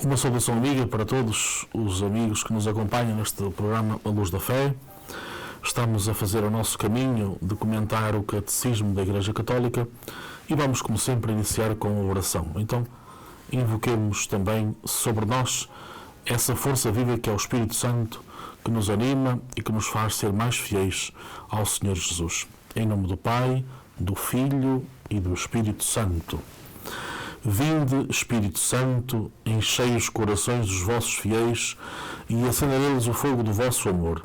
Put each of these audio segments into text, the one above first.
Uma saudação amiga para todos os amigos que nos acompanham neste programa A Luz da Fé. Estamos a fazer o nosso caminho de comentar o Catecismo da Igreja Católica e vamos, como sempre, iniciar com a oração. Então, invoquemos também sobre nós essa força viva que é o Espírito Santo, que nos anima e que nos faz ser mais fiéis ao Senhor Jesus. Em nome do Pai, do Filho e do Espírito Santo. Vinde, Espírito Santo, enchei os corações dos vossos fiéis e acenda neles o fogo do vosso amor.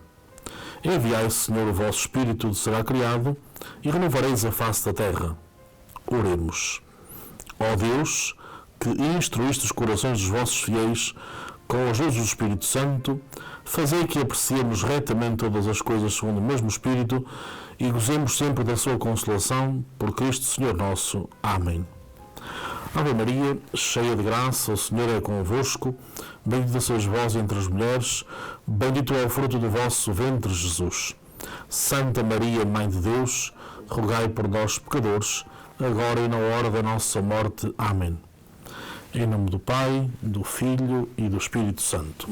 Enviai, Senhor, o vosso Espírito, tudo será criado, e renovareis a face da terra. Oremos. Ó Deus, que instruíste os corações dos vossos fiéis com a ajuda do Espírito Santo, fazei que apreciemos retamente todas as coisas segundo o mesmo Espírito e gozemos sempre da sua consolação, por Cristo Senhor nosso. Amém. Ave Maria, cheia de graça, o Senhor é convosco, bendita sois vós entre as mulheres, bendito é o fruto do vosso ventre, Jesus. Santa Maria, Mãe de Deus, rogai por nós, pecadores, agora e na hora da nossa morte. Amém. Em nome do Pai, do Filho e do Espírito Santo.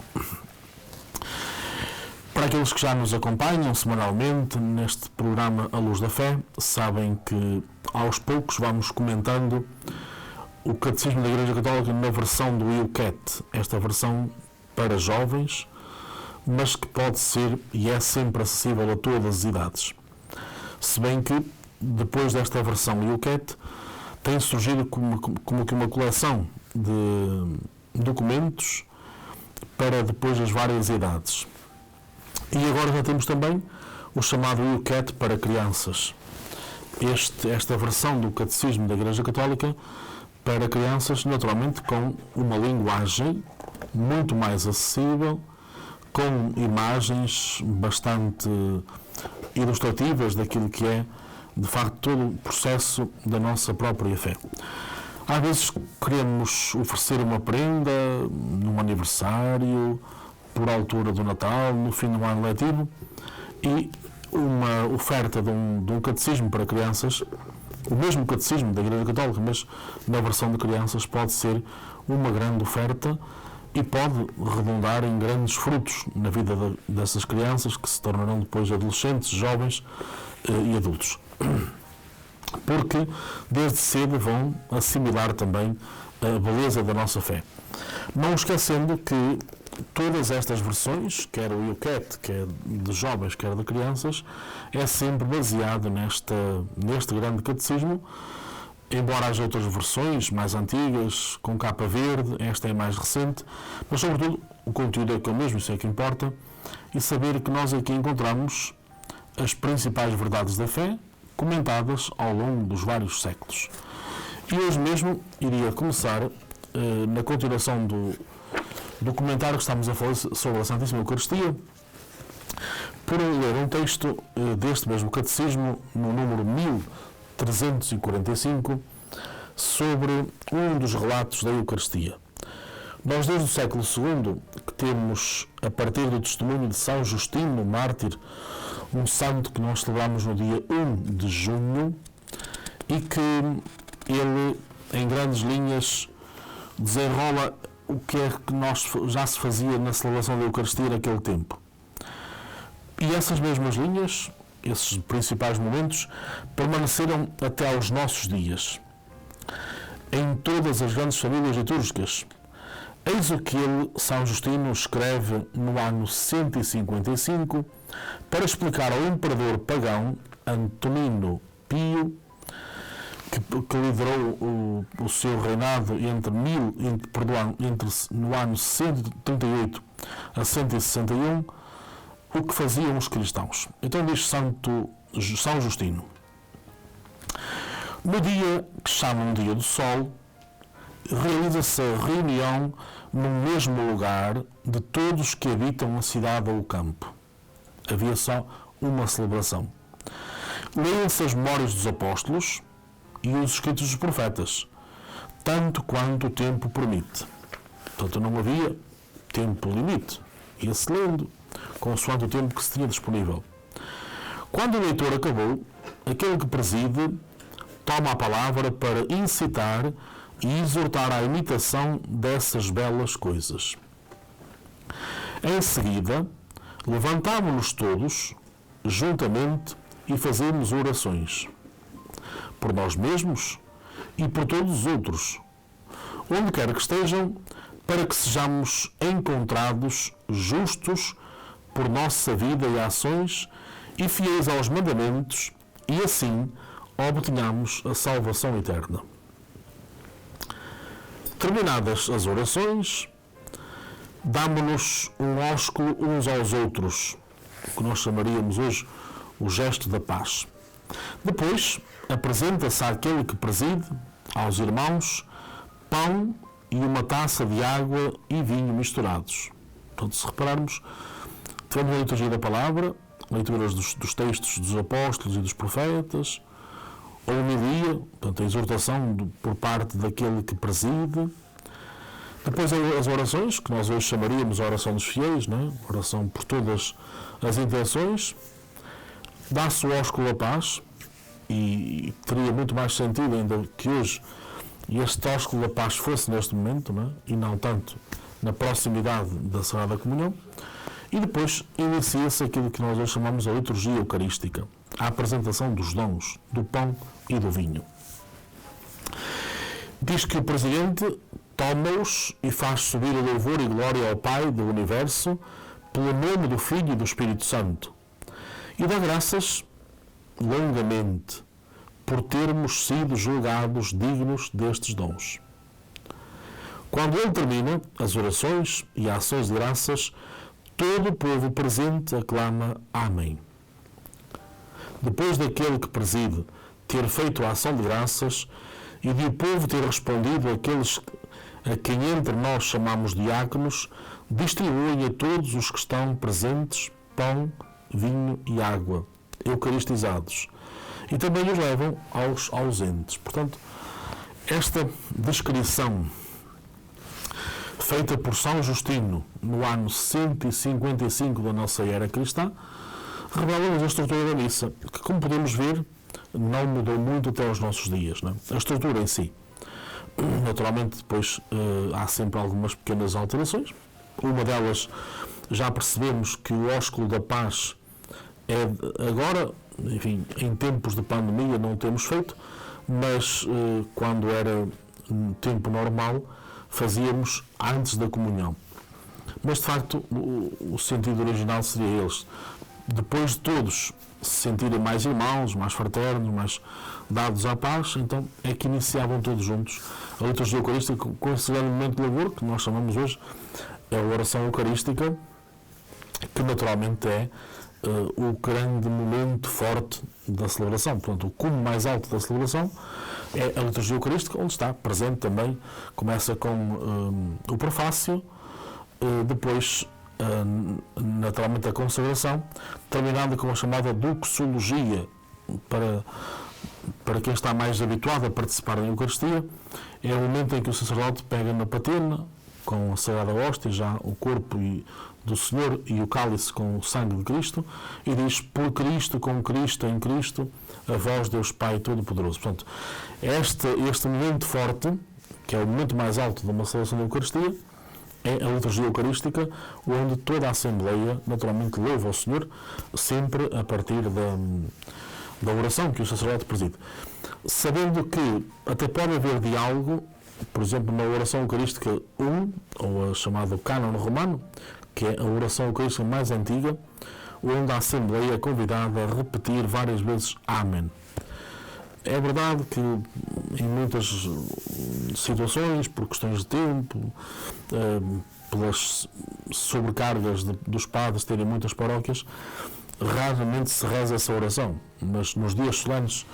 Para aqueles que já nos acompanham semanalmente neste programa A Luz da Fé, sabem que aos poucos vamos comentando o Catecismo da Igreja Católica na versão do YouCat, esta versão para jovens, mas que pode ser e é sempre acessível a todas as idades. Se bem que, depois desta versão YouCat, tem surgido como que uma coleção de documentos para depois as várias idades. E agora já temos também o chamado YouCat para crianças. Esta versão do Catecismo da Igreja Católica para crianças, naturalmente, com uma linguagem muito mais acessível, com imagens bastante ilustrativas daquilo que é, de facto, todo o processo da nossa própria fé. Às vezes queremos oferecer uma prenda num aniversário, por altura do Natal, no fim do ano letivo, e uma oferta de um catecismo para crianças, o mesmo catecismo da Igreja Católica, mas na versão de crianças, pode ser uma grande oferta e pode redundar em grandes frutos na vida dessas crianças que se tornarão depois adolescentes, jovens e adultos. Porque desde cedo vão assimilar também a beleza da nossa fé. Não esquecendo que todas estas versões, quer o YouCat, quer de jovens, quer de crianças, é sempre baseado neste grande catecismo, embora haja outras versões mais antigas, com capa verde, esta é mais recente, mas sobretudo o conteúdo é que é o mesmo, isso é que importa, e saber que nós aqui encontramos as principais verdades da fé, comentadas ao longo dos vários séculos. E hoje mesmo iria começar, na continuação do comentário que estamos a falar sobre a Santíssima Eucaristia, por ler um texto deste mesmo catecismo, no número 1345, sobre um dos relatos da Eucaristia. Nós, desde o século II, que temos, a partir do testemunho de São Justino, mártir, um santo que nós celebramos no dia 1 de junho, e que ele, em grandes linhas, desenrola o que é que já se fazia na celebração da Eucaristia naquele tempo. E essas mesmas linhas, esses principais momentos, permaneceram até aos nossos dias, em todas as grandes famílias litúrgicas. Eis o que ele, São Justino, escreve no ano 155 para explicar ao imperador pagão Antonino Pio, que liderou o seu reinado no ano 138 a 161, o que faziam os cristãos. Então diz São Justino: no dia que chamam Dia do Sol, realiza-se a reunião no mesmo lugar de todos que habitam a cidade ou o campo. Havia só uma celebração. Leem-se as memórias dos apóstolos e os escritos dos profetas, tanto quanto o tempo permite. Portanto, não havia tempo limite. Ia-se lendo, consoante o tempo que se tinha disponível. Quando o leitor acabou, aquele que preside toma a palavra para incitar e exortar à imitação dessas belas coisas. Em seguida, levantámo-nos todos, juntamente, e fazemos orações, por nós mesmos e por todos os outros, onde quer que estejam, para que sejamos encontrados justos por nossa vida e ações e fiéis aos mandamentos, e assim obtenhamos a salvação eterna. Terminadas as orações, damo-nos um ósculo uns aos outros, o que nós chamaríamos hoje o gesto da paz. Depois, apresenta-se àquele que preside, aos irmãos, pão e uma taça de água e vinho misturados. Portanto, se repararmos, tivemos a liturgia da palavra, leituras dos textos dos apóstolos e dos profetas, a homilia, portanto, a exortação por parte daquele que preside. Depois as orações, que nós hoje chamaríamos a oração dos fiéis, não é? Oração por todas as intenções. Dá-se o ósculo da paz, e teria muito mais sentido ainda que hoje este ósculo da paz fosse neste momento, não é? E não tanto na proximidade da Sagrada Comunhão. E depois inicia-se aquilo que nós hoje chamamos a liturgia eucarística, a apresentação dos dons, do pão e do vinho. Diz que o Presidente toma-os e faz subir o louvor e glória ao Pai do Universo, pelo nome do Filho e do Espírito Santo, e dá graças longamente por termos sido julgados dignos destes dons. Quando ele termina as orações e ações de graças, todo o povo presente aclama Amém. Depois daquele que preside ter feito a ação de graças e de o povo ter respondido àqueles a quem entre nós chamamos diáconos, distribuem a todos os que estão presentes pão, vinho e água, eucaristizados, e também os levam aos ausentes. Portanto, esta descrição feita por São Justino no ano 155 da nossa era cristã revela-nos a estrutura da missa, que, como podemos ver, não mudou muito até aos nossos dias, não é? A estrutura em si. Naturalmente, depois há sempre algumas pequenas alterações. Uma delas, já percebemos que o ósculo da paz é agora, enfim, em tempos de pandemia não o temos feito, mas quando era tempo normal, fazíamos antes da comunhão. Mas, de facto, o sentido original seria eles. Depois de todos se sentirem mais irmãos, mais fraternos, mais dados à paz, então é que iniciavam todos juntos a liturgia eucarística com esse grande momento de louvor, que nós chamamos hoje a oração eucarística, que naturalmente é o grande momento forte da celebração. Portanto, o cume mais alto da celebração é a liturgia eucarística, onde está presente também, começa com o prefácio, depois naturalmente a consagração, terminando com a chamada doxologia. Para quem está mais habituado a participar da Eucaristia, é o momento em que o sacerdote pega na patena, com a Sagrada Hóstia, já o corpo do Senhor, e o cálice com o sangue de Cristo, e diz: por Cristo, com Cristo, em Cristo, a vós, Deus Pai Todo-Poderoso. Portanto, este momento forte, que é o momento mais alto de uma celebração da Eucaristia, é a liturgia eucarística, onde toda a Assembleia naturalmente louva ao Senhor, sempre a partir da oração que o sacerdote preside. Sabendo que até pode haver diálogo, por exemplo, na oração eucarística 1, ou a chamada Cânon Romano, que é a oração eucarística mais antiga, onde a Assembleia é convidada a repetir várias vezes Amém. É verdade que em muitas situações, por questões de tempo, pelas sobrecargas dos padres terem muitas paróquias, raramente se reza essa oração, mas nos dias solenes,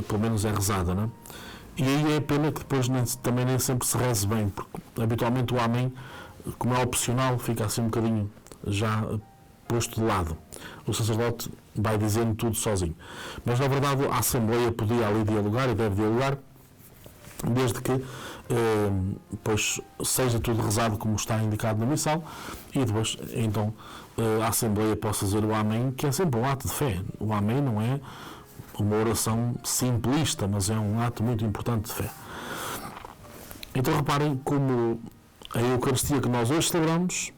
pelo menos é rezada, não é? E aí é pena que depois também nem sempre se reze bem, porque habitualmente o Amém, como é opcional, fica assim um bocadinho já posto de lado. O sacerdote vai dizendo tudo sozinho. Mas, na verdade, a Assembleia podia ali dialogar e deve dialogar, desde que pois, seja tudo rezado como está indicado na missal, e depois, então, a Assembleia possa dizer o Amém, que é sempre um ato de fé. O Amém não é uma oração simplista, mas é um ato muito importante de fé. Então reparem como a Eucaristia que nós hoje celebramos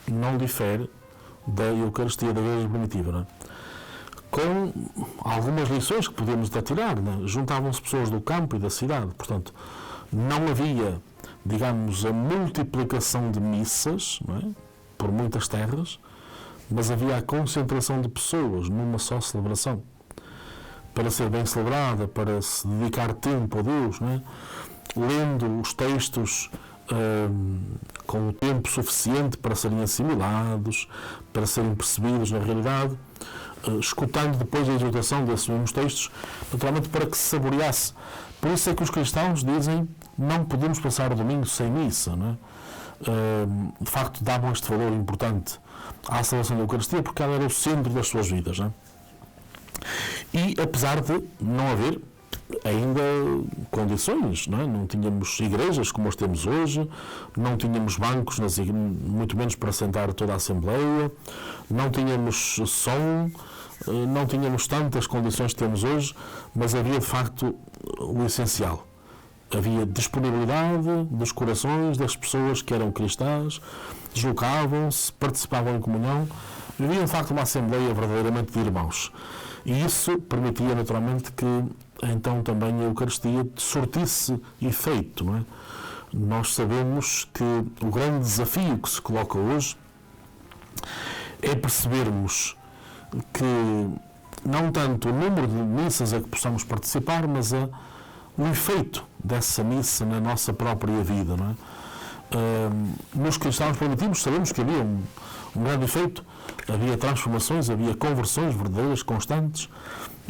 não difere da Eucaristia da Igreja primitiva, não é? Com algumas lições que podemos tirar, não é? Juntavam-se pessoas do campo e da cidade, portanto, não havia, digamos, a multiplicação de missas, não é? Por muitas terras, mas havia a concentração de pessoas numa só celebração, para ser bem celebrada, para se dedicar tempo a Deus, não é? Lendo os textos com o tempo suficiente para serem assimilados, para serem percebidos na realidade, escutando depois a exortação desses mesmos textos, naturalmente para que se saboreasse. Por isso é que os cristãos dizem não podemos passar o domingo sem missa, não é? De facto davam este valor importante à celebração da Eucaristia porque ela era o centro das suas vidas, não é? E apesar de não haver ainda condições, não é? Não tínhamos igrejas como as temos hoje, não tínhamos bancos, muito menos para sentar toda a Assembleia, não tínhamos som, não tínhamos tantas condições que temos hoje, mas havia de facto o essencial. Havia disponibilidade dos corações das pessoas que eram cristãs, deslocavam-se, participavam em comunhão, havia de facto uma Assembleia verdadeiramente de irmãos. E isso permitia naturalmente que então também a Eucaristia sortisse efeito, não é? Nós sabemos que o grande desafio que se coloca hoje é percebermos que não tanto o número de missas a que possamos participar, mas o efeito dessa missa na nossa própria vida, não é? Nos cristãos primitivos sabemos que havia um grande efeito, havia transformações, havia conversões verdadeiras, constantes.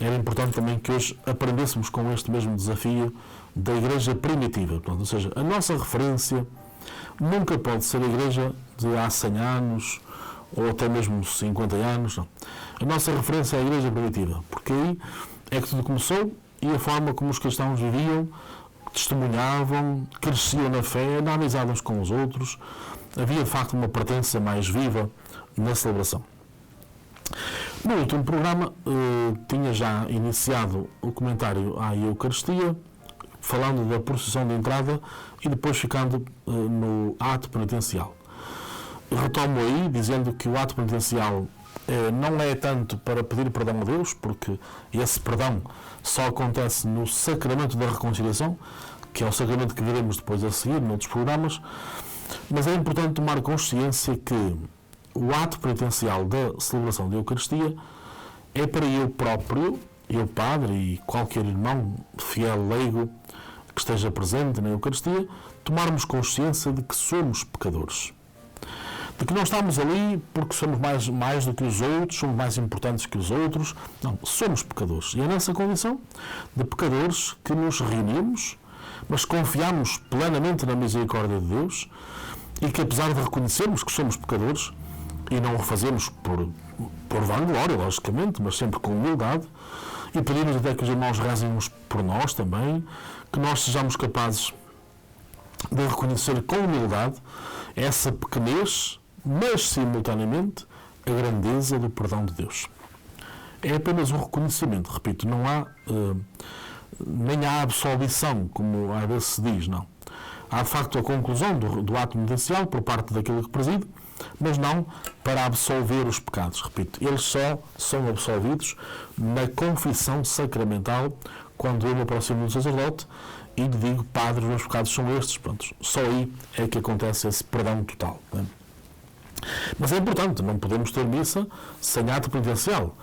Era importante também que hoje aprendêssemos com este mesmo desafio da Igreja primitiva. Portanto, ou seja, a nossa referência nunca pode ser a Igreja de há 100 anos ou até mesmo 50 anos. Não. A nossa referência é a Igreja primitiva, porque aí é que tudo começou e a forma como os cristãos viviam, testemunhavam, cresciam na fé, na amizade uns com os outros. Havia de facto uma pertença mais viva na celebração. No último programa tinha já iniciado o comentário à Eucaristia, falando da procissão de entrada e depois ficando no ato penitencial. Retomo aí dizendo que o ato penitencial não é tanto para pedir perdão a Deus, porque esse perdão só acontece no sacramento da reconciliação, que é o sacramento que veremos depois a seguir noutros programas, mas é importante tomar consciência que o ato penitencial da celebração da Eucaristia é para eu próprio, eu padre e qualquer irmão fiel leigo que esteja presente na Eucaristia, tomarmos consciência de que somos pecadores. De que não estamos ali porque somos mais do que os outros, somos mais importantes que os outros. Não, somos pecadores. E é nessa condição de pecadores que nos reunimos, mas confiamos plenamente na misericórdia de Deus e que, apesar de reconhecermos que somos pecadores, e não o fazemos por vanglória, logicamente, mas sempre com humildade, e pedimos até que os irmãos rezem por nós também, que nós sejamos capazes de reconhecer com humildade essa pequenez, mas simultaneamente a grandeza do perdão de Deus. É apenas um reconhecimento, repito, não há nem há absolvição, como às vezes se diz, não. Há de facto a conclusão do ato penitencial por parte daquele que preside, mas não para absolver os pecados. Repito, eles só são absolvidos na confissão sacramental, quando eu me aproximo do sacerdote e lhe digo: Padre, os meus pecados são estes. Pronto, só aí é que acontece esse perdão total. Né? Mas é importante, não podemos ter missa sem ato penitencial.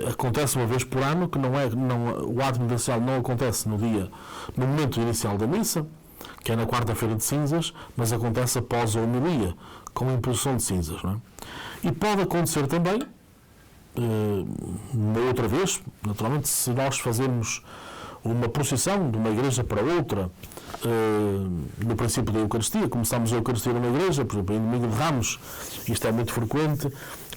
Acontece uma vez por ano, que o ato penitencial não acontece no momento inicial da missa, que é na quarta-feira de cinzas, mas acontece após a homilia, com a imposição de cinzas. Não é? E pode acontecer também, uma outra vez, naturalmente, se nós fazermos uma procissão de uma igreja para outra, no princípio da Eucaristia, começamos a Eucaristia numa igreja, por exemplo, em Domingo de Ramos, isto é muito frequente,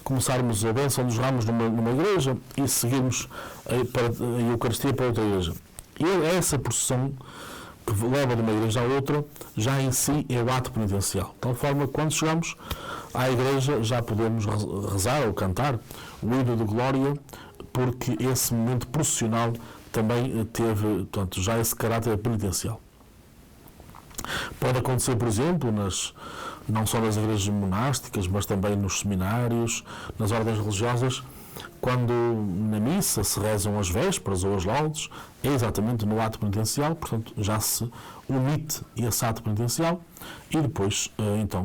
começarmos a bênção dos ramos numa igreja e seguirmos a Eucaristia para outra igreja. E essa procissão que leva de uma igreja à outra, já em si é o ato penitencial. De tal forma que quando chegamos à igreja já podemos rezar ou cantar o hino de glória, porque esse momento processional também teve, portanto, já esse caráter penitencial. Pode acontecer, por exemplo, não só nas igrejas monásticas, mas também nos seminários, nas ordens religiosas, quando na missa se rezam as vésperas ou as laudes, é exatamente no ato penitencial, portanto já se omite esse ato penitencial e depois, então,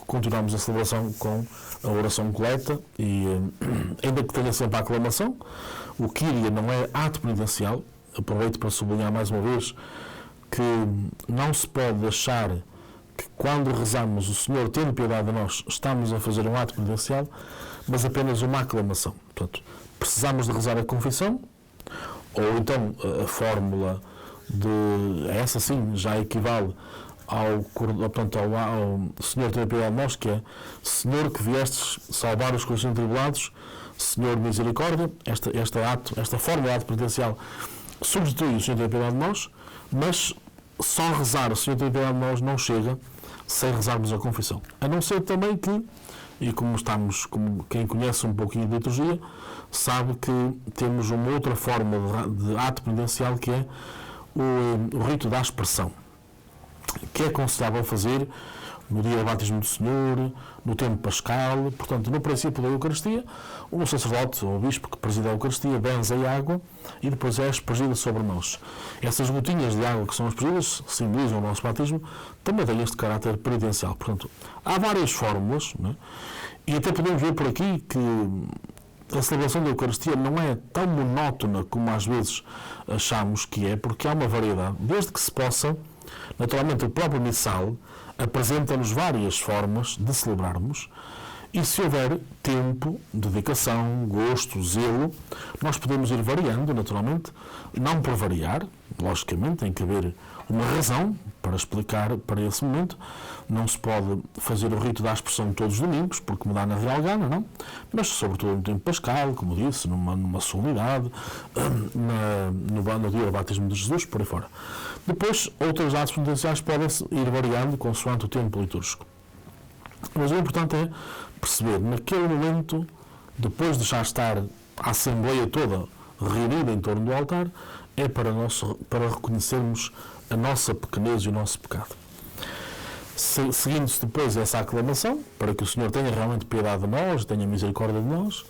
continuamos a celebração com a oração coleta e, ainda que tenha sempre a aclamação, o Kyrie não é ato penitencial. Aproveito para sublinhar mais uma vez que não se pode achar que quando rezamos o Senhor, tendo piedade de nós, estamos a fazer um ato penitencial, mas apenas uma aclamação. Portanto, precisamos de rezar a confissão, ou então a fórmula de essa sim já equivale ao Senhor, tendo piedade de nós, que é: Senhor, que viestes salvar os corações tribulados, Senhor, misericórdia. Esta fórmula de ato penitencial substitui o Senhor, tendo piedade de nós, mas só rezar o Senhor, tendo piedade de nós não chega sem rezarmos a confissão. A não ser também que, e como quem conhece um pouquinho de liturgia, sabe que temos uma outra forma de ato penitencial, que é o rito da aspersão, que é aconselhável fazer no dia do batismo do Senhor, no tempo pascal. Portanto, no princípio da Eucaristia, o sacerdote ou o bispo que preside a Eucaristia benze a água e depois é aspergida sobre nós. Essas gotinhas de água que são aspergidas simbolizam o nosso batismo, também têm este caráter penitencial. Portanto, há várias fórmulas, né? E até podemos ver por aqui que a celebração da Eucaristia não é tão monótona como às vezes achamos que é, porque há uma variedade, desde que se possa. Naturalmente, o próprio missal apresenta-nos várias formas de celebrarmos, e se houver tempo, dedicação, gosto, zelo, nós podemos ir variando, naturalmente, não por variar, logicamente, tem que haver uma razão para explicar para esse momento. Não se pode fazer o rito da aspersão todos os domingos, porque me dá na real gana, não? Mas, sobretudo, no tempo pascal, como disse, numa solenidade, no dia do batismo de Jesus, por aí fora. Depois, outros atos penitenciais podem ir variando consoante o tempo litúrgico. Mas o importante é perceber, naquele momento, depois de já estar a Assembleia toda reunida em torno do altar, é para reconhecermos a nossa pequenez e o nosso pecado. Seguindo-se depois essa aclamação, para que o Senhor tenha realmente piedade de nós, tenha misericórdia de nós,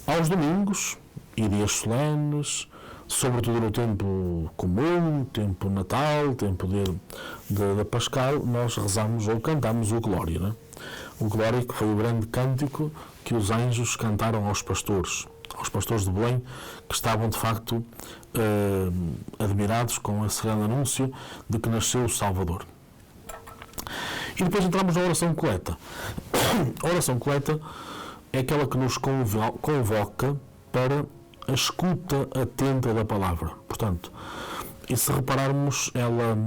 aos domingos e dias solenes, sobretudo no tempo comum, tempo Natal, tempo de Pascal, nós rezamos ou cantamos o Glória, né? O Glória, que foi o grande cântico que os anjos cantaram aos pastores de Belém, que estavam de facto admirados com esse grande anúncio de que nasceu o Salvador. E depois entramos na oração coleta. A oração coleta é aquela que nos convoca para a escuta atenta da palavra. Portanto, e se repararmos, ela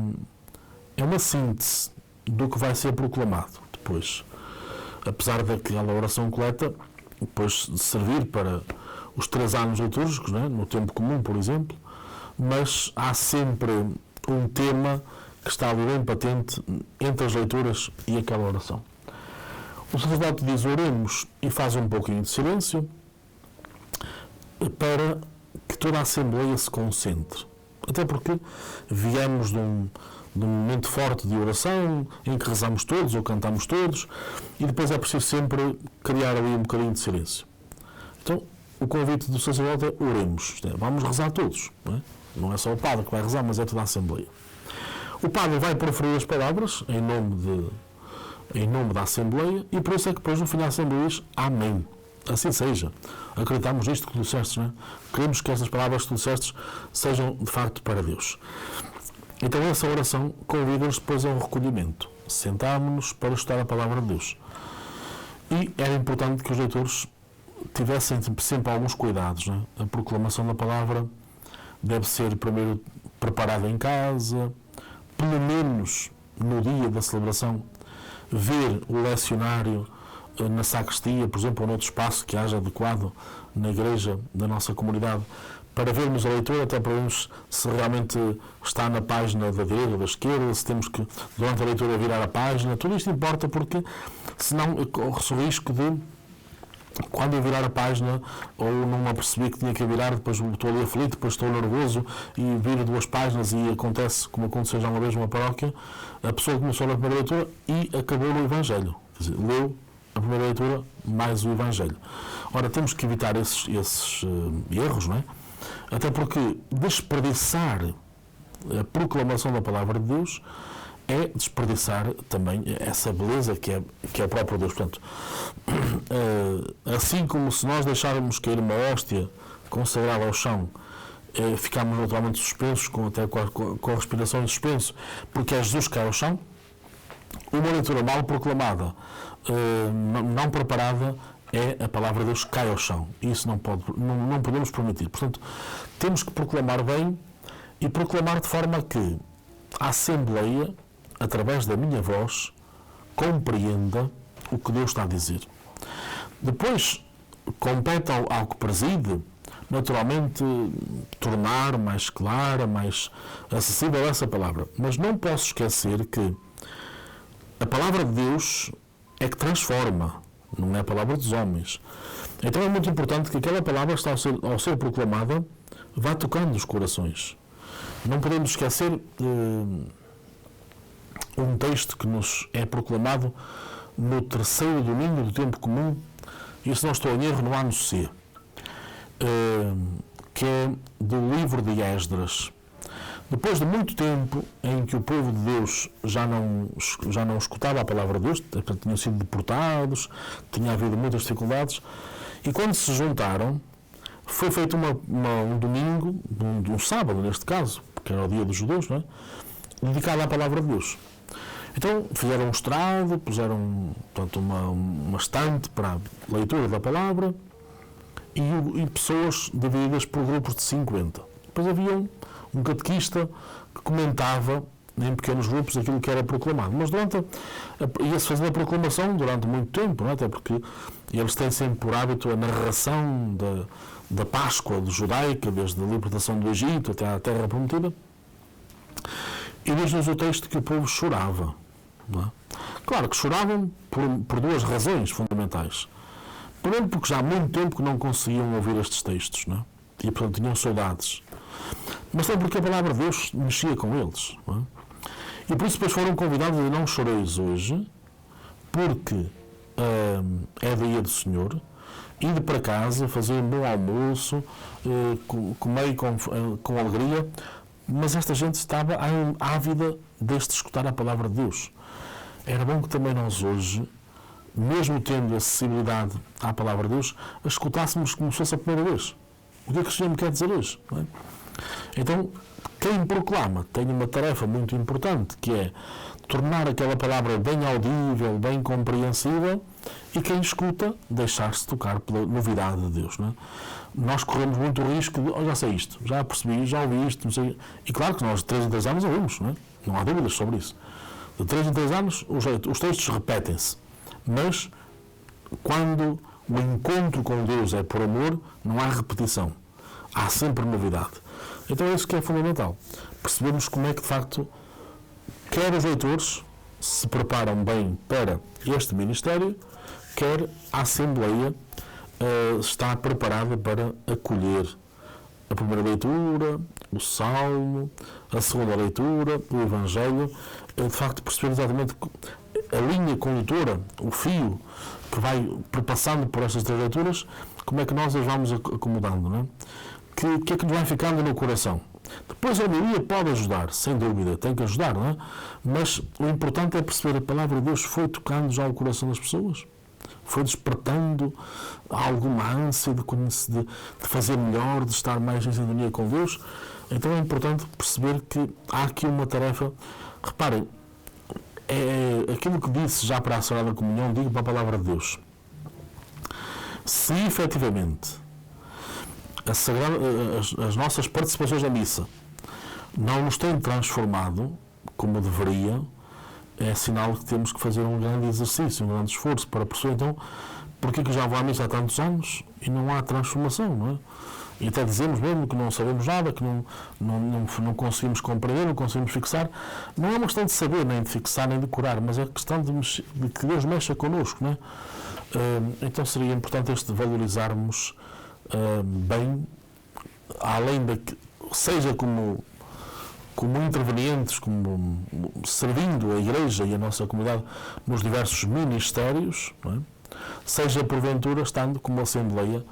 é uma síntese do que vai ser proclamado depois. Apesar daquela oração coleta depois de servir para os 3 anos litúrgicos, né, no tempo comum, por exemplo, mas há sempre um tema que está ali bem patente entre as leituras e aquela oração. O sacerdote diz: oremos, e faz um pouquinho de silêncio para que toda a Assembleia se concentre. Até porque viemos de um momento forte de oração, em que rezamos todos ou cantamos todos, e depois é preciso sempre criar ali um bocadinho de silêncio. Então, o convite do sacerdote é: oremos, vamos rezar todos. Não é só o padre que vai rezar, mas é toda a Assembleia. O padre vai proferir as palavras em nome da Assembleia, e por isso é que depois no final da Assembleia diz: Amém. Assim seja. Acreditamos nisto que tu disseste, não é? Queremos que estas palavras que tu disseste sejam de facto para Deus. Então essa oração convida-nos depois ao recolhimento. Sentámos-nos para estudar a palavra de Deus. E era importante que os leitores tivessem sempre alguns cuidados, não é? A proclamação da palavra deve ser primeiro preparada em casa, pelo menos no dia da celebração, ver o lecionário na sacristia, por exemplo, ou noutro espaço que haja adequado na igreja da nossa comunidade, para vermos a leitura, até para vermos se realmente está na página da direita ou da esquerda, se temos que, durante a leitura, virar a página. Tudo isto importa, porque senão corre-se o risco de quando eu virar a página, ou não me apercebi que tinha que virar, depois estou ali aflito, depois estou nervoso e viro 2 páginas e acontece, como aconteceu já uma vez numa paróquia, a pessoa começou na primeira leitura e acabou no Evangelho. Quer dizer, leu a primeira leitura mais o Evangelho. Ora, temos que evitar esses erros, não é? Até porque desperdiçar a proclamação da palavra de Deus é desperdiçar também essa beleza que é o próprio Deus. Portanto, assim como se nós deixarmos cair uma hóstia consagrada ao chão, ficamos naturalmente suspensos, até com a respiração em suspenso, porque é Jesus que cai ao chão. Uma leitura mal proclamada, não preparada, é a palavra de Deus que cai ao chão. Isso não podemos permitir. Portanto, temos que proclamar bem e proclamar de forma que a Assembleia, através da minha voz, compreenda o que Deus está a dizer. Depois, compete ao que preside, naturalmente, tornar mais clara, mais acessível essa palavra. Mas não posso esquecer que a palavra de Deus é que transforma, não é a palavra dos homens. Então é muito importante que aquela palavra, ao ser proclamada, vá tocando os corações. Não podemos esquecer um texto que nos é proclamado no 3º domingo do tempo comum, e se não estou em erro, no ano C, que é do livro de Esdras. Depois de muito tempo em que o povo de Deus já não escutava a palavra de Deus, tinham sido deportados, tinha havido muitas dificuldades, e quando se juntaram, foi feito um domingo, um sábado neste caso, que era o dia dos judeus, não é? Dedicado à palavra de Deus. Então fizeram um estrado, puseram, portanto, uma estante para a leitura da palavra e pessoas divididas por grupos de 50. Depois havia um catequista que comentava em pequenos grupos aquilo que era proclamado. Mas ia-se fazendo a proclamação durante muito tempo, não é? Até porque eles têm sempre por hábito a narração da Páscoa judaica, desde a libertação do Egito até à Terra Prometida. E diz-nos o texto que o povo chorava. Não é? Claro que choravam por 2 razões fundamentais. Primeiro, porque já há muito tempo que não conseguiam ouvir estes textos, não é? E portanto tinham saudades. Mas também porque a palavra de Deus mexia com eles. Não é? E por isso depois foram convidados a não choreis hoje, porque é dia do Senhor, ide para casa, fazer um bom almoço, comer com alegria. Mas esta gente estava ávida de escutar a palavra de Deus. Era bom que também nós hoje, mesmo tendo acessibilidade à palavra de Deus, a escutássemos como se fosse a primeira vez. O que é que o Senhor me quer dizer hoje? Não é? Então, quem proclama tem uma tarefa muito importante, que é tornar aquela palavra bem audível, bem compreensível, e quem escuta, deixar-se tocar pela novidade de Deus. Não é? Nós corremos muito o risco de, já sei isto, já percebi, já ouvi isto, não sei. E claro que nós de 3 em 3 anos ouvimos, não há dúvidas sobre isso. De 3 em 3 anos os textos repetem-se, mas quando o encontro com Deus é por amor, não há repetição, há sempre novidade. Então é isso que é fundamental, percebermos como é que de facto quer os leitores se preparam bem para este ministério, quer a Assembleia está preparada para acolher a primeira leitura, o Salmo, a segunda leitura, o Evangelho, de facto perceber exatamente a linha condutora, o fio que vai perpassando por estas 3 leituras, como é que nós as vamos acomodando, não é? Que é que nos vai ficando no coração. Depois a homilia pode ajudar, sem dúvida, tem que ajudar, não é? Mas o importante é perceber a palavra de Deus foi tocando já o coração das pessoas. Foi despertando alguma ânsia de fazer melhor, de estar mais em sintonia com Deus. Então é importante perceber que há aqui uma tarefa. Reparem, é aquilo que disse já para a Sagrada Comunhão, digo para a Palavra de Deus. Se efetivamente as nossas participações na missa não nos têm transformado como deveria, é sinal que temos que fazer um grande exercício, um grande esforço para perceber, então, porque é que já vou à missa há tantos anos e não há transformação, não é? E até dizemos mesmo que não sabemos nada, que não conseguimos compreender, não conseguimos fixar. Não é uma questão de saber, nem de fixar, nem de curar, mas é questão de que Deus mexa connosco, não é? Então seria importante valorizarmos bem, além da que, seja como intervenientes, como servindo a Igreja e a nossa comunidade nos diversos ministérios, não é? Seja porventura estando como Assembleia,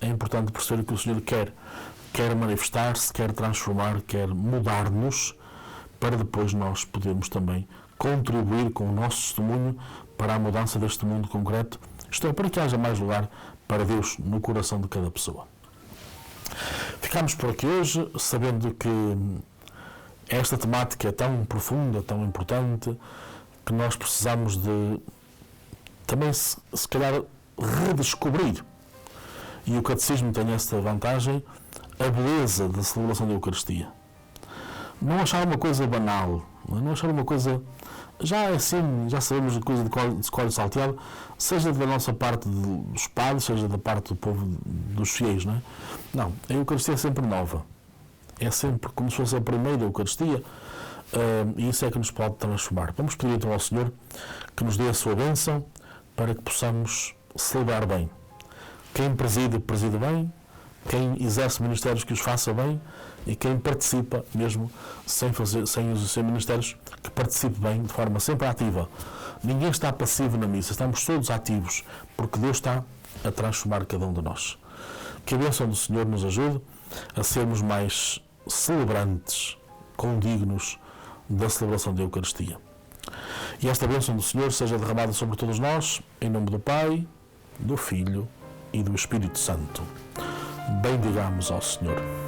é importante perceber que o Senhor quer manifestar-se, quer transformar, quer mudar-nos, para depois nós podermos também contribuir com o nosso testemunho para a mudança deste mundo concreto, isto é, para que haja mais lugar para Deus no coração de cada pessoa. Ficamos por aqui hoje, sabendo que esta temática é tão profunda, tão importante, que nós precisamos de também, se calhar, redescobrir. E o Catecismo tem esta vantagem, a beleza da celebração da Eucaristia. Não achar uma coisa banal, não achar uma coisa... Já é assim, já sabemos de coisa de cor salteado, seja da nossa parte dos padres, seja da parte do povo, dos fiéis, não é? Não, a Eucaristia é sempre nova. É sempre como se fosse a primeira Eucaristia, e isso é que nos pode transformar. Vamos pedir então ao Senhor que nos dê a sua bênção para que possamos celebrar bem. Quem preside bem, quem exerce ministérios que os faça bem, e quem participa, mesmo sem os seus ministérios, que participe bem, de forma sempre ativa. Ninguém está passivo na missa, estamos todos ativos, porque Deus está a transformar cada um de nós. Que a bênção do Senhor nos ajude a sermos mais celebrantes, condignos da celebração da Eucaristia. E esta bênção do Senhor seja derramada sobre todos nós, em nome do Pai, do Filho e do Espírito Santo. Bendigamos ao Senhor.